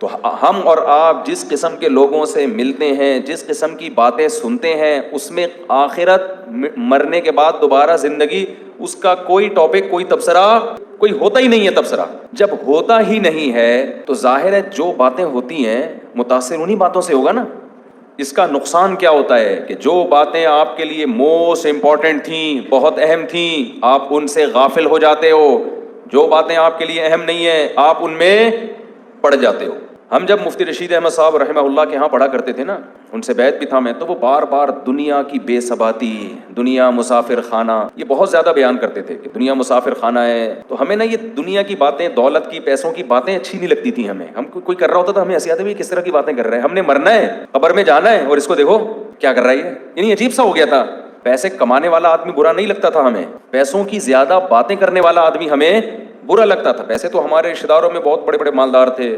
तो हम और आप जिस किस्म के लोगों से मिलते हैं, जिस किस्म की बातें सुनते हैं, उसमें आखिरत, मरने के बाद दोबारा जिंदगी, उसका कोई टॉपिक, कोई तबसरा, कोई होता ही नहीं है तबसरा। जब होता ही नहीं है तो जाहिर है जो बातें होती हैं मुतासिर उन्हीं बातों से होगा ना। इसका नुकसान क्या होता है कि जो बातें आपके लिए मोस्ट इंपॉर्टेंट थी, बहुत अहम थी, आप उनसे गाफिल हो जाते हो। जो बातें आपके लिए अहम नहीं है आप उनमें पड़ जाते हो। हम जब मुफ्ती रशीद अहमद साहब रहमहुल्लाह के यहाँ पढ़ा करते थे ना, उनसे बैत भी था मैं, तो वो बार बार दुनिया की बेसबाती, दुनिया मुसाफिर खाना, ये बहुत ज़्यादा बयान करते थे कि दुनिया मुसाफिर खाना है। तो हमें ना ये दुनिया की बातें, दौलत की, पैसों की बातें अच्छी नहीं लगती थी हमें। हम कोई कर रहा होता था हमें हंसी आती, किस तरह की बातें कर रहे हैं, हमने मरना है, कब्र में जाना है, और इसको देखो क्या कर रहा है। यानी अजीब सा हो गया था। पैसे कमाने वाला आदमी बुरा नहीं लगता था हमें, पैसों की ज्यादा बातें करने वाला आदमी हमें बुरा लगता था। पैसे तो हमारे रिश्तेदारों में बहुत बड़े बड़े मालदार थे,